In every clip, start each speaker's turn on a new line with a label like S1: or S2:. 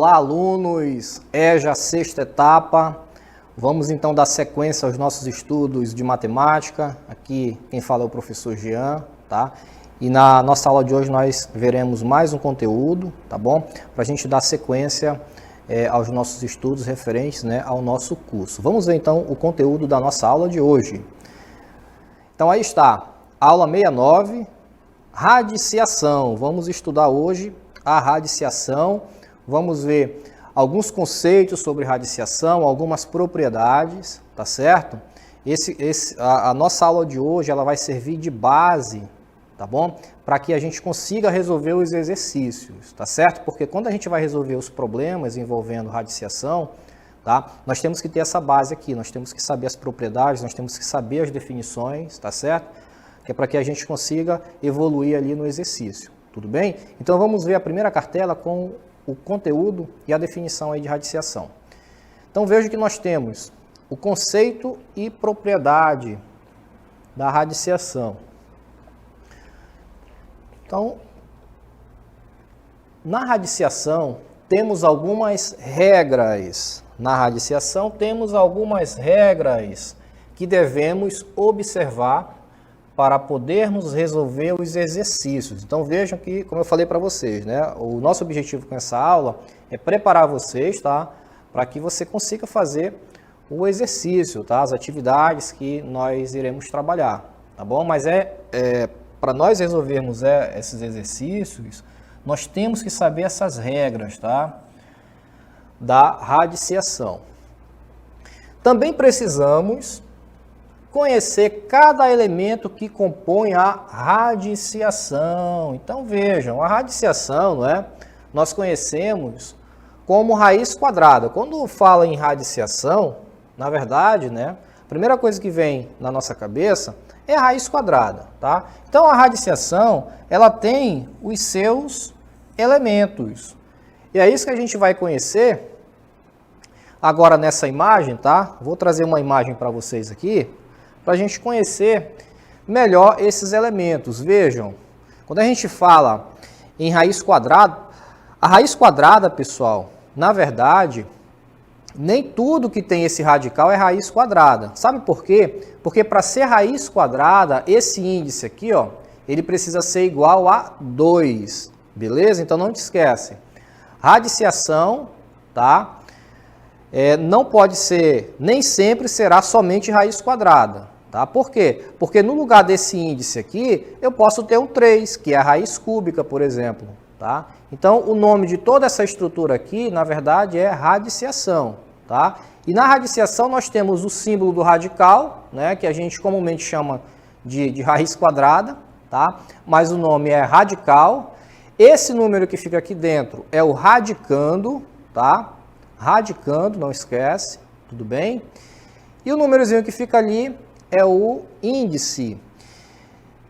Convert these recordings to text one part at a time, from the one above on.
S1: Olá, alunos! Já a sexta etapa. Vamos então dar sequência aos nossos estudos de matemática. Aqui quem fala é o professor Jean, tá? E na nossa aula de hoje nós veremos mais um conteúdo, tá bom? Para a gente dar sequência aos nossos estudos referentes, né, ao nosso curso. Vamos ver então o conteúdo da nossa aula de hoje. Então aí está, aula 69, radiciação. Vamos estudar hoje a radiciação. Vamos ver alguns conceitos sobre radiciação, algumas propriedades, tá certo? A nossa aula de hoje ela vai servir de base, tá bom? Para que a gente consiga resolver os exercícios, tá certo? Porque quando a gente vai resolver os problemas envolvendo radiciação, tá? Nós temos que ter essa base aqui, nós temos que saber as propriedades, nós temos que saber as definições, tá certo? Que é para que a gente consiga evoluir ali no exercício, tudo bem? Então vamos ver a primeira cartela com o conteúdo e a definição aí de radiciação. Então veja que nós temos o conceito e propriedade da radiciação. Então, na radiciação temos algumas regras. Na radiciação temos algumas regras que devemos observar para podermos resolver os exercícios. Então vejam que, como eu falei para vocês, né, o nosso objetivo com essa aula é preparar vocês, tá, para que você consiga fazer o exercício, tá, as atividades que nós iremos trabalhar, tá bom? Mas para nós resolvermos esses exercícios, nós temos que saber essas regras, tá, da radiciação. Também precisamos conhecer cada elemento que compõe a radiciação. Então vejam, a radiciação, não é? Nós conhecemos como raiz quadrada. Quando fala em radiciação, na verdade, né, a primeira coisa que vem na nossa cabeça é a raiz quadrada, tá? Então a radiciação, ela tem os seus elementos. E é isso que a gente vai conhecer agora nessa imagem, tá? Vou trazer uma imagem para vocês aqui, para a gente conhecer melhor esses elementos. Vejam, quando a gente fala em raiz quadrada, a raiz quadrada, pessoal, na verdade, nem tudo que tem esse radical é raiz quadrada. Sabe por quê? Porque para ser raiz quadrada, esse índice aqui, ó, ele precisa ser igual a 2, beleza? Então não te esquece. Radiciação, tá? Não pode ser, nem sempre será somente raiz quadrada. Tá? Por quê? Porque no lugar desse índice aqui, eu posso ter um 3, que é a raiz cúbica, por exemplo. Tá? Então, o nome de toda essa estrutura aqui, na verdade, é radiciação. Tá? E na radiciação nós temos o símbolo do radical, né, que a gente comumente chama de raiz quadrada, tá? Mas o nome é radical. Esse número que fica aqui dentro é o radicando, tá? Radicando, não esquece, tudo bem? E o númerozinho que fica ali é o índice.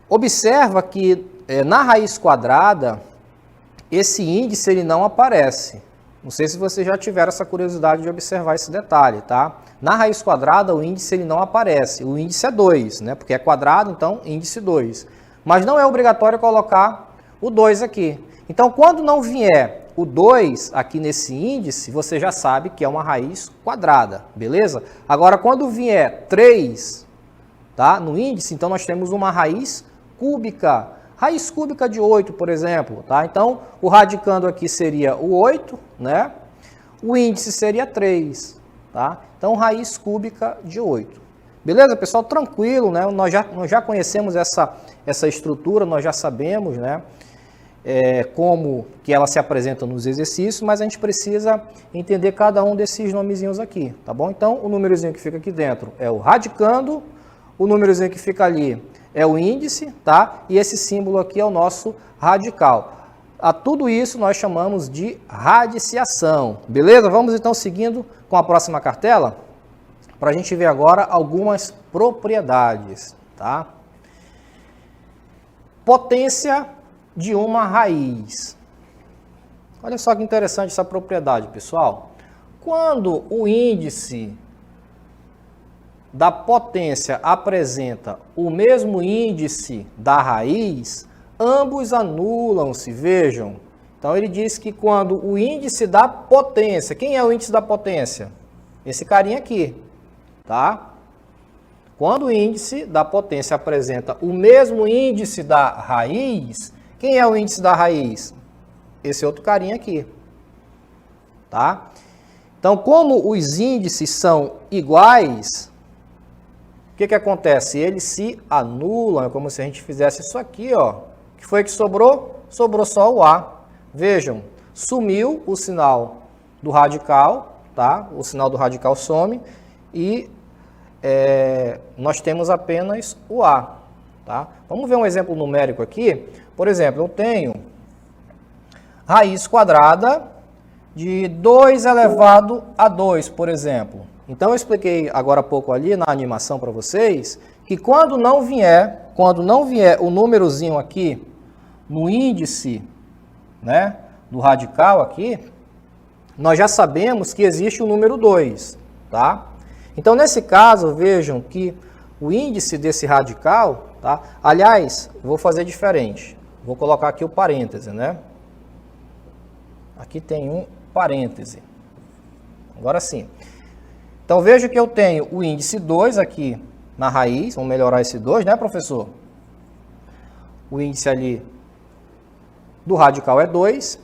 S1: Observa que na raiz quadrada, esse índice ele não aparece. Não sei se vocês já tiveram essa curiosidade de observar esse detalhe, tá? Na raiz quadrada, o índice ele não aparece. O índice é 2, né? Porque é quadrado, então índice 2. Mas não é obrigatório colocar o 2 aqui. Então, quando não vier o 2 aqui nesse índice, você já sabe que é uma raiz quadrada, beleza? Agora, quando vier 3, tá, no índice, então nós temos uma raiz cúbica. Raiz cúbica de 8, por exemplo, tá? Então, o radicando aqui seria o 8, né? O índice seria 3, tá? Então, raiz cúbica de 8. Beleza, pessoal? Tranquilo, né? Nós já conhecemos essa estrutura, nós já sabemos, né? Como que ela se apresenta nos exercícios, mas a gente precisa entender cada um desses nomezinhos aqui, tá bom? Então, o númerozinho que fica aqui dentro é o radicando, o númerozinho que fica ali é o índice, tá? E esse símbolo aqui é o nosso radical. A tudo isso nós chamamos de radiciação, beleza? Vamos então seguindo com a próxima cartela, para a gente ver agora algumas propriedades, tá? Potência de uma raiz. Olha só que interessante essa propriedade, pessoal. Quando o índice da potência apresenta o mesmo índice da raiz, ambos anulam-se. Vejam, Então ele diz que quando o índice da potência, quem é o índice da potência? Esse carinha aqui, tá? Quando o índice da potência apresenta o mesmo índice da raiz, quem é o índice da raiz? Esse outro carinha aqui, tá? Então, como os índices são iguais, o que acontece? Eles se anulam, é como se a gente fizesse isso aqui, ó. O que foi que sobrou? Sobrou só o A. Vejam, sumiu o sinal do radical, tá? O sinal do radical some e nós temos apenas o A, tá? Vamos ver um exemplo numérico aqui. Por exemplo, eu tenho raiz quadrada de 2 elevado a 2, por exemplo. Então, eu expliquei agora há pouco ali na animação para vocês que quando não vier o númerozinho aqui no índice, né, do radical aqui, nós já sabemos que existe o número 2, tá? Então, nesse caso, vejam que o índice desse radical, tá? Aliás, vou fazer diferente. Vou colocar aqui o parêntese, né? Aqui tem um parêntese. Agora sim. Então, veja que eu tenho o índice 2 aqui na raiz. Vamos melhorar esse 2, né, professor? O índice ali do radical é 2.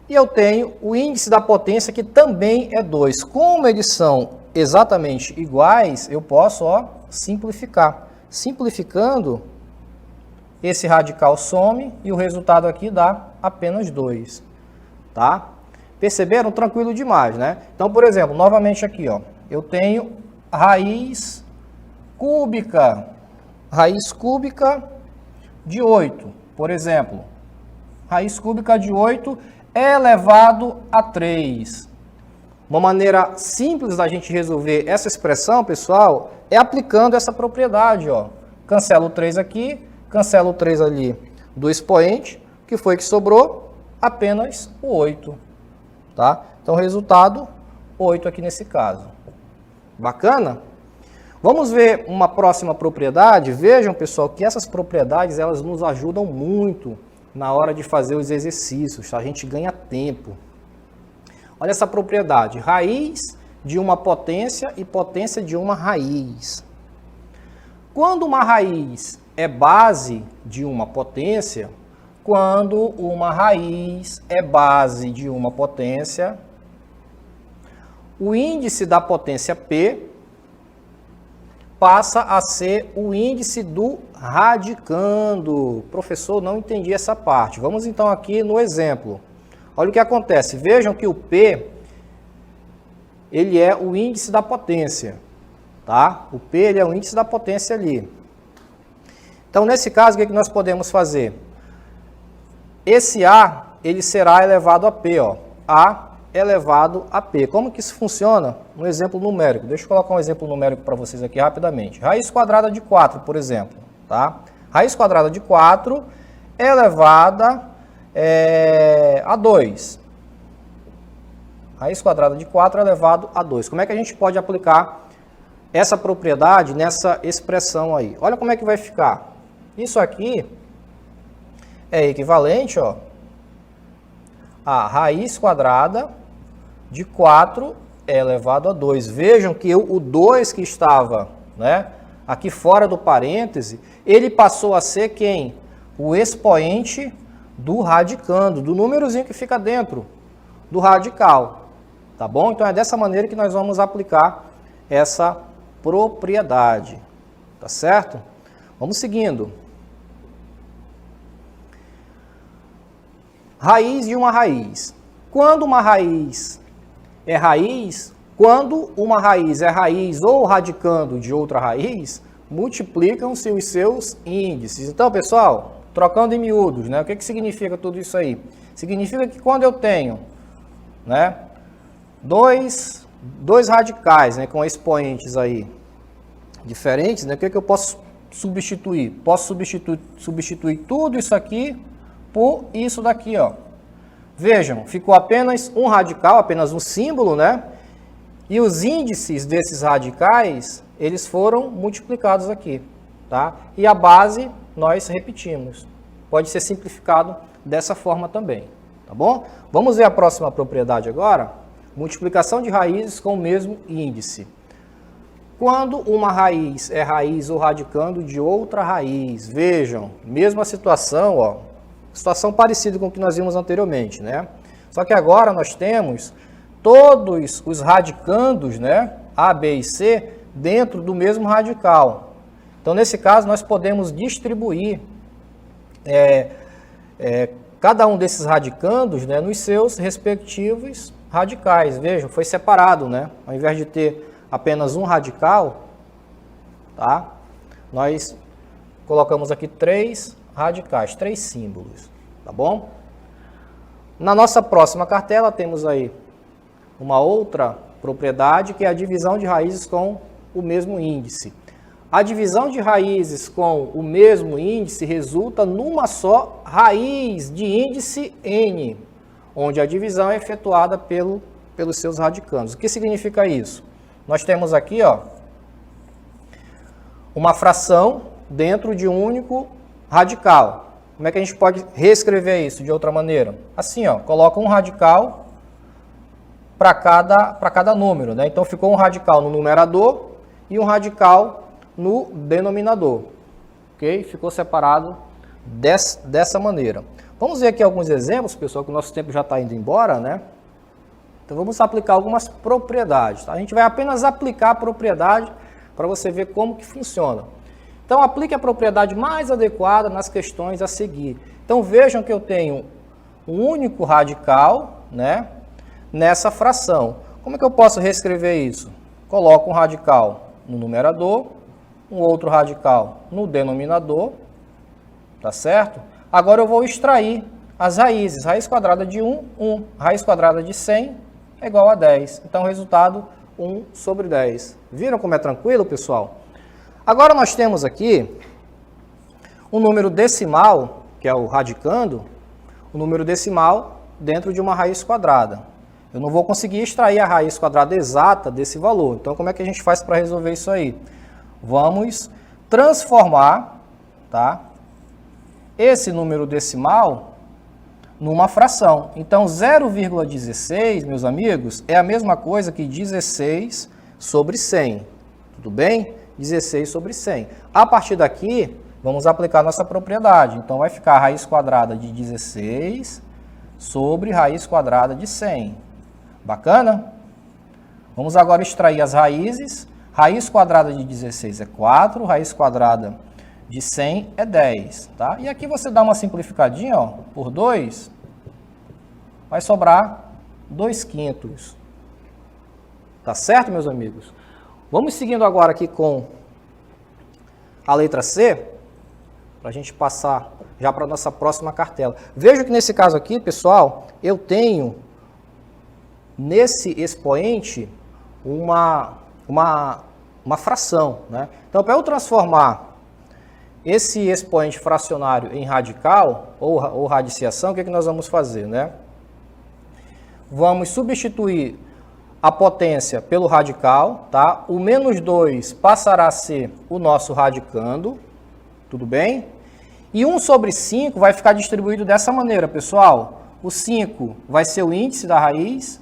S1: E eu tenho o índice da potência que também é 2. Como eles são exatamente iguais, eu posso, ó, simplificar. Simplificando, esse radical some e o resultado aqui dá apenas 2. Tá? Perceberam? Tranquilo demais, né? Então, por exemplo, novamente aqui, ó, eu tenho raiz cúbica de 8, por exemplo. Raiz cúbica de 8 elevado a 3. Uma maneira simples da gente resolver essa expressão, pessoal, é aplicando essa propriedade, ó. Cancelo o 3 aqui, cancelo o 3 ali do expoente, que foi que sobrou? Apenas o 8, tá? Então, resultado, 8 aqui nesse caso. Bacana? Vamos ver uma próxima propriedade. Vejam, pessoal, que essas propriedades, elas nos ajudam muito na hora de fazer os exercícios, tá? A gente ganha tempo. Olha essa propriedade, raiz de uma potência e potência de uma raiz. Quando uma raiz é base de uma potência, quando uma raiz é base de uma potência, o índice da potência P passa a ser o índice do radicando. Professor, não entendi essa parte. Vamos então aqui no exemplo. Olha o que acontece. Vejam que o P, ele é o índice da potência, tá? O P, ele é o índice da potência ali. Então, nesse caso, o que nós podemos fazer? Esse A, ele será elevado a P, ó. A elevado a P. Como que isso funciona? Um exemplo numérico. Deixa eu colocar um exemplo numérico para vocês aqui rapidamente. Raiz quadrada de 4, por exemplo, tá? Raiz quadrada de 4 elevada a 2. Raiz quadrada de 4 elevado a 2. Como é que a gente pode aplicar essa propriedade nessa expressão aí? Olha como é que vai ficar. Isso aqui é equivalente, ó, a raiz quadrada de 4 elevado a 2. Vejam que o 2 que estava, né, aqui fora do parêntese, ele passou a ser quem? O expoente do radicando, do númerozinho que fica dentro do radical, tá bom? Então é dessa maneira que nós vamos aplicar essa propriedade, tá certo? Vamos seguindo. Raiz de uma raiz. Quando uma raiz é raiz, ou radicando de outra raiz, multiplicam-se os seus índices. Então, pessoal, trocando em miúdos, né? O que significa tudo isso aí? Significa que quando eu tenho, né, dois radicais, né, com expoentes aí diferentes, né, o que eu posso substituir? Posso substituir tudo isso aqui por isso daqui, ó. Vejam, ficou apenas um radical, apenas um símbolo, né? E os índices desses radicais, eles foram multiplicados aqui, tá? E a base nós repetimos. Pode ser simplificado dessa forma também, Tá bom? Vamos ver a próxima propriedade agora. Multiplicação de raízes com o mesmo índice. Quando uma raiz é raiz ou radicando de outra raiz. Vejam, mesma situação, ó. Situação parecida com o que nós vimos anteriormente, né? Só que agora nós temos todos os radicandos, né? A, B e C, dentro do mesmo radical. Então, nesse caso, nós podemos distribuir cada um desses radicandos, né, nos seus respectivos radicais. Vejam, foi separado, né? Ao invés de ter apenas um radical, tá? Nós colocamos aqui 3 radicais, 3 símbolos, tá bom? Na nossa próxima cartela temos aí uma outra propriedade, que é a divisão de raízes com o mesmo índice. A divisão de raízes com o mesmo índice resulta numa só raiz de índice n, onde a divisão é efetuada pelos seus radicandos. O que significa isso? Nós temos aqui, ó, uma fração dentro de um único radical. Como é que a gente pode reescrever isso de outra maneira? Assim, ó, coloca um radical para cada número, né? Então ficou um radical no numerador e um radical no denominador, ok? Ficou separado dessa maneira. Vamos ver aqui alguns exemplos, pessoal, que o nosso tempo já está indo embora, né? Então vamos aplicar algumas propriedades, tá? A gente vai apenas aplicar a propriedade para você ver como que funciona. Então aplique a propriedade mais adequada nas questões a seguir. Então vejam que eu tenho um único radical, né, nessa fração. Como é que eu posso reescrever isso? Coloco um radical no numerador, um outro radical no denominador, tá certo? Agora eu vou extrair as raízes. Raiz quadrada de 1, 1. Raiz quadrada de 100 é igual a 10. Então, o resultado, 1 sobre 10. Viram como é tranquilo, pessoal? Agora nós temos aqui um número decimal, que é o radicando, o número decimal dentro de uma raiz quadrada. Eu não vou conseguir extrair a raiz quadrada exata desse valor. Então, como é que a gente faz para resolver isso aí? Vamos transformar, tá, esse número decimal numa fração. Então, 0,16, meus amigos, é a mesma coisa que 16 sobre 100. Tudo bem? 16 sobre 100. A partir daqui, vamos aplicar nossa propriedade. Então, vai ficar a raiz quadrada de 16 sobre raiz quadrada de 100. Bacana? Vamos agora extrair as raízes. Raiz quadrada de 16 é 4, raiz quadrada de 100 é 10, tá? E aqui você dá uma simplificadinha, ó, por 2, vai sobrar 2/5. Tá certo, meus amigos? Vamos seguindo agora aqui com a letra C, para a gente passar já para a nossa próxima cartela. Veja que nesse caso aqui, pessoal, eu tenho nesse expoente uma fração, né? Então, para eu transformar esse expoente fracionário em radical, ou radiciação, o que nós vamos fazer, né? Vamos substituir a potência pelo radical, tá? O menos 2 passará a ser o nosso radicando, tudo bem? E 1 sobre 5 vai ficar distribuído dessa maneira, pessoal. O 5 vai ser o índice da raiz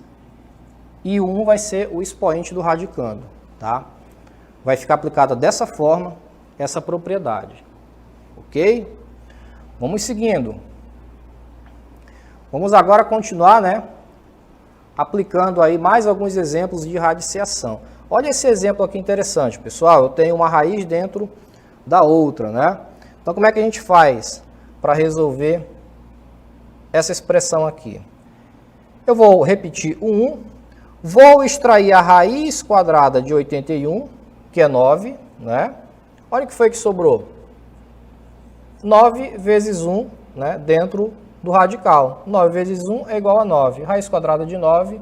S1: e o 1 vai ser o expoente do radicando, tá? Vai ficar aplicada dessa forma essa propriedade, ok? Vamos seguindo. Vamos agora continuar, né, aplicando aí mais alguns exemplos de radiciação. Olha esse exemplo aqui interessante, pessoal. Eu tenho uma raiz dentro da outra, né? Então, como é que a gente faz para resolver essa expressão aqui? Eu vou repetir o 1, vou extrair a raiz quadrada de 81, que é 9, né? Olha o que foi que sobrou. 9 vezes 1, né, dentro do radical. 9 vezes 1 é igual a 9. Raiz quadrada de 9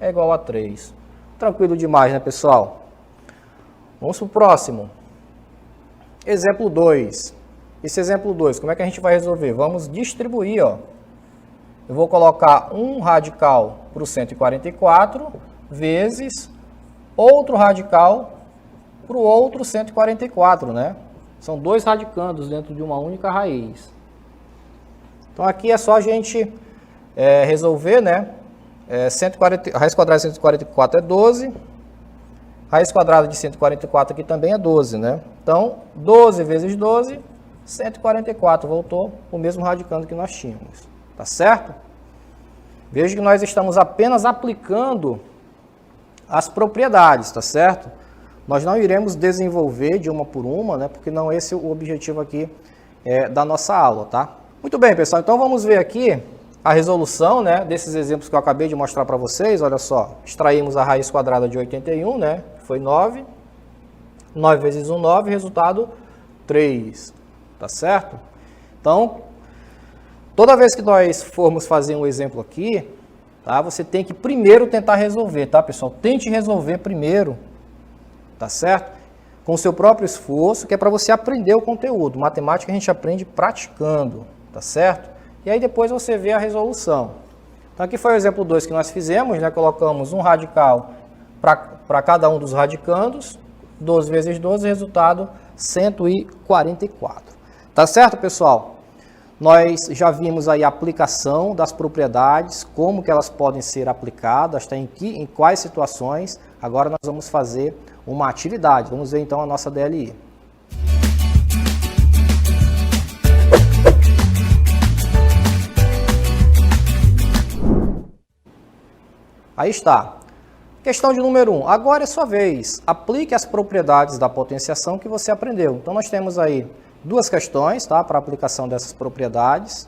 S1: é igual a 3. Tranquilo demais, né, pessoal? Vamos para o próximo. Exemplo 2. Esse exemplo 2, como é que a gente vai resolver? Vamos distribuir, ó. Eu vou colocar um radical para o 144 vezes outro radical para o outro 144, né? São 2 radicandos dentro de uma única raiz. Então, aqui é só a gente resolver, né? 140, raiz quadrada de 144 é 12. Raiz quadrada de 144 aqui também é 12, né? Então, 12 vezes 12, 144. Voltou o mesmo radicando que nós tínhamos. Tá certo? Veja que nós estamos apenas aplicando as propriedades, tá certo? Nós não iremos desenvolver de uma por uma, né? Porque não esse é o objetivo aqui da nossa aula, tá? Muito bem, pessoal. Então, vamos ver aqui a resolução, né, desses exemplos que eu acabei de mostrar para vocês. Olha só, extraímos a raiz quadrada de 81, né, foi 9. 9 vezes 1, 9, resultado 3, tá certo? Então, toda vez que nós formos fazer um exemplo aqui, tá, você tem que primeiro tentar resolver, tá, pessoal? Tente resolver primeiro, tá certo? Com o seu próprio esforço, que é para você aprender o conteúdo. Matemática a gente aprende praticando, tá certo? E aí depois você vê a resolução. Então aqui foi o exemplo 2 que nós fizemos, né? Colocamos um radical para cada um dos radicandos, 12 vezes 12, resultado 144. Tá certo, pessoal? Nós já vimos aí a aplicação das propriedades, como que elas podem ser aplicadas, tá? Em quais situações. Agora nós vamos fazer uma atividade. Vamos ver então a nossa DLI. Aí está. Questão de número 1. Agora é sua vez. Aplique as propriedades da potenciação que você aprendeu. Então, nós temos aí duas questões, tá, para aplicação dessas propriedades.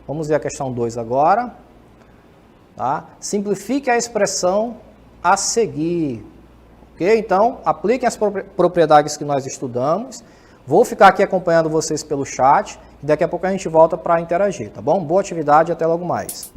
S1: Vamos ver a questão 2 agora. Tá? Simplifique a expressão a seguir. Ok? Então, apliquem as propriedades que nós estudamos. Vou ficar aqui acompanhando vocês pelo chat. E daqui a pouco a gente volta para interagir, tá bom? Boa atividade e até logo mais.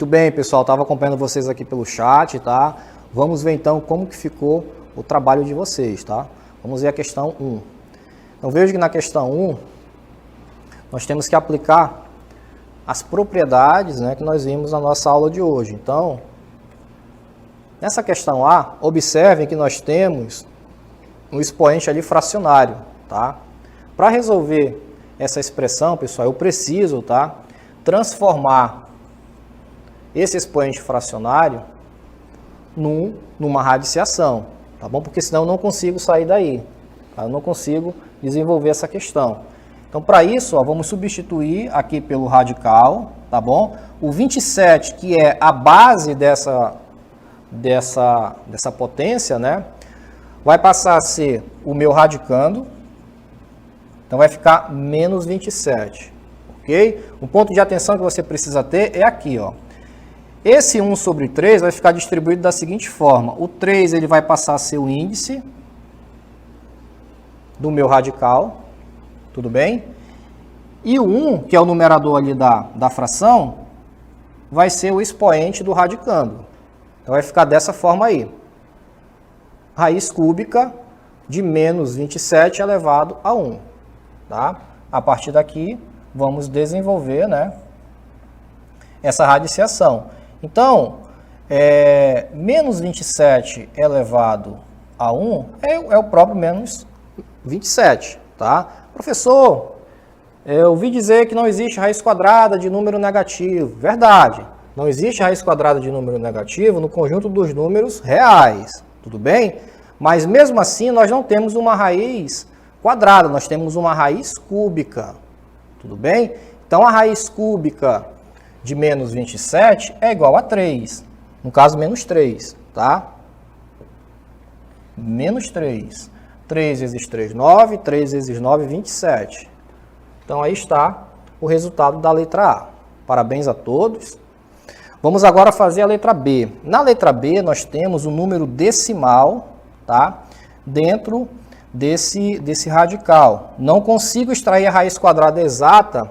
S1: bem, pessoal, estava acompanhando vocês aqui pelo chat, tá? Vamos ver então como que ficou o trabalho de vocês, tá? Vamos ver a questão 1. Então veja que na questão 1, nós temos que aplicar as propriedades, né, que nós vimos na nossa aula de hoje. Então, nessa questão A, observem que nós temos um expoente ali fracionário, tá? Para resolver essa expressão, pessoal, eu preciso, tá, transformar esse expoente fracionário numa radiciação, tá bom? Porque senão eu não consigo sair daí, tá? Eu não consigo desenvolver essa questão. Então, para isso, ó, vamos substituir aqui pelo radical, tá bom? O 27, que é a base dessa potência, né? Vai passar a ser o meu radicando. Então, vai ficar menos 27, ok? Um ponto de atenção que você precisa ter é aqui, ó. Esse 1 sobre 3 vai ficar distribuído da seguinte forma. O 3 ele vai passar a ser o índice do meu radical. Tudo bem? E o 1, que é o numerador ali da fração, vai ser o expoente do radicando. Então, vai ficar dessa forma aí. Raiz cúbica de menos 27 elevado a 1. Tá? A partir daqui, vamos desenvolver, né, essa radiciação. Então, menos 27 elevado a 1 é o próprio menos 27. Tá? Professor, eu ouvi dizer que não existe raiz quadrada de número negativo. Verdade, não existe raiz quadrada de número negativo no conjunto dos números reais. Tudo bem? Mas mesmo assim, nós não temos uma raiz quadrada, nós temos uma raiz cúbica. Tudo bem? Então, a raiz cúbica de menos 27 é igual a 3. No caso, menos 3. Tá? Menos 3. 3 vezes 3, 9. 3 vezes 9, 27. Então, aí está o resultado da letra A. Parabéns a todos. Vamos agora fazer a letra B. Na letra B, nós temos o número decimal, tá, dentro desse radical. Não consigo extrair a raiz quadrada exata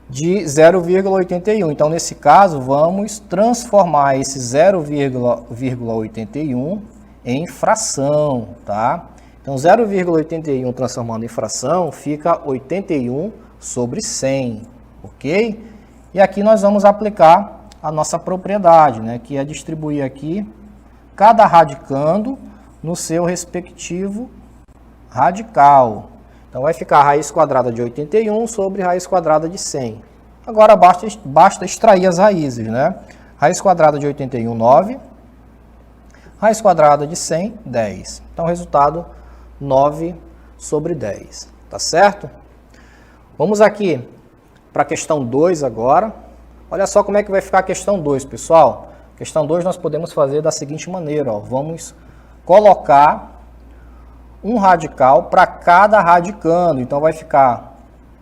S1: de 0,81. Então, nesse caso, vamos transformar esse 0,81 em fração, tá? Então, 0,81 transformando em fração fica 81 sobre 100, ok? E aqui nós vamos aplicar a nossa propriedade, né, que é distribuir aqui cada radicando no seu respectivo radical. Então, vai ficar a raiz quadrada de 81 sobre raiz quadrada de 100. Agora, basta extrair as raízes, né? Raiz quadrada de 81, 9. Raiz quadrada de 100, 10. Então, o resultado, 9 sobre 10. Tá certo? Vamos aqui para a questão 2 agora. Olha só como é que vai ficar a questão 2, pessoal. Questão 2 nós podemos fazer da seguinte maneira, ó. Vamos colocar um radical para cada radicando. Então, vai ficar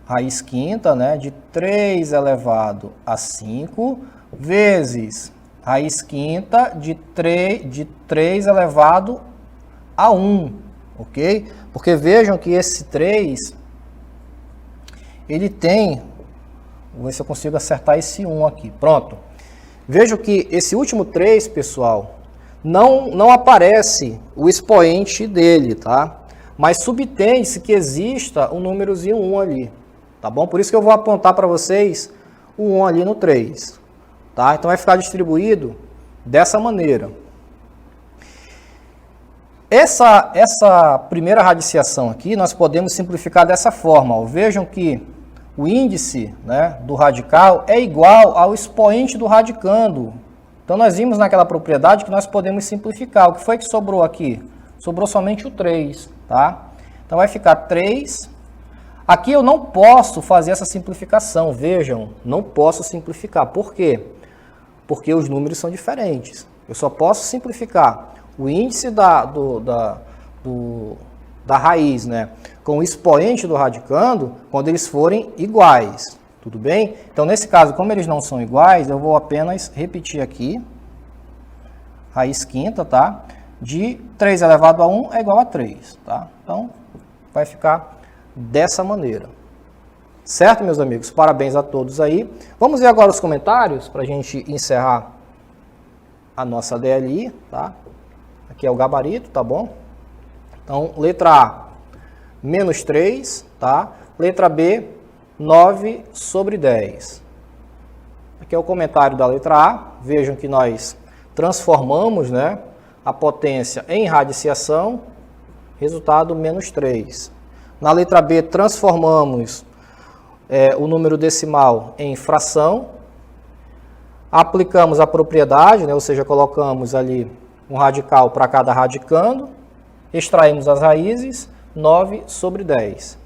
S1: raiz quinta, né, de 3 elevado a 5, vezes raiz quinta de 3 elevado a 1, ok? Porque vejam que esse 3, ele tem, vou ver se eu consigo acertar esse 1 aqui, pronto. Vejam que esse último 3, pessoal, não aparece o expoente dele, tá? Mas subtende-se que exista um númerozinho 1 ali, tá bom? Por isso que eu vou apontar para vocês o 1 ali no 3, tá? Então vai ficar distribuído dessa maneira. Essa primeira radiciação aqui, nós podemos simplificar dessa forma, ó. Vejam que o índice, né, do radical é igual ao expoente do radicando. Então, nós vimos naquela propriedade que nós podemos simplificar. O que foi que sobrou aqui? Sobrou somente o 3, tá? Então, vai ficar 3. Aqui eu não posso fazer essa simplificação. Vejam, não posso simplificar. Por quê? Porque os números são diferentes. Eu só posso simplificar o índice da raiz, né, com o expoente do radicando quando eles forem iguais. Tudo bem? Então, nesse caso, como eles não são iguais, eu vou apenas repetir aqui. Raiz quinta, tá? De 3 elevado a 1 é igual a 3, tá? Então, vai ficar dessa maneira. Certo, meus amigos? Parabéns a todos aí. Vamos ver agora os comentários para a gente encerrar a nossa DLI, tá? Aqui é o gabarito, tá bom? Então, letra A, menos 3, tá? Letra B, 9 sobre 10. Aqui é o comentário da letra A. Vejam que nós transformamos, né, a potência em radiciação, resultado menos 3. Na letra B, transformamos o número decimal em fração, aplicamos a propriedade, né, ou seja, colocamos ali um radical para cada radicando, extraímos as raízes, 9 sobre 10.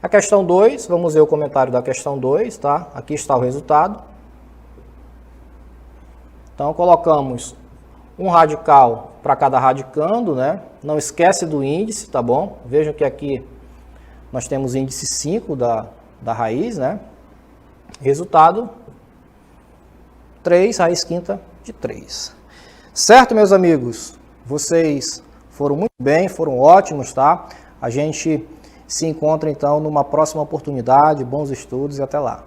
S1: A questão 2, vamos ver o comentário da questão 2, tá? Aqui está o resultado. Então, colocamos um radical para cada radicando, né? Não esquece do índice, tá bom? Vejam que aqui nós temos índice 5 da raiz, né? Resultado, 3 raiz quinta de 3. Certo, meus amigos? Vocês foram muito bem, foram ótimos, tá? A gente se encontra, então, numa próxima oportunidade. Bons estudos e até lá.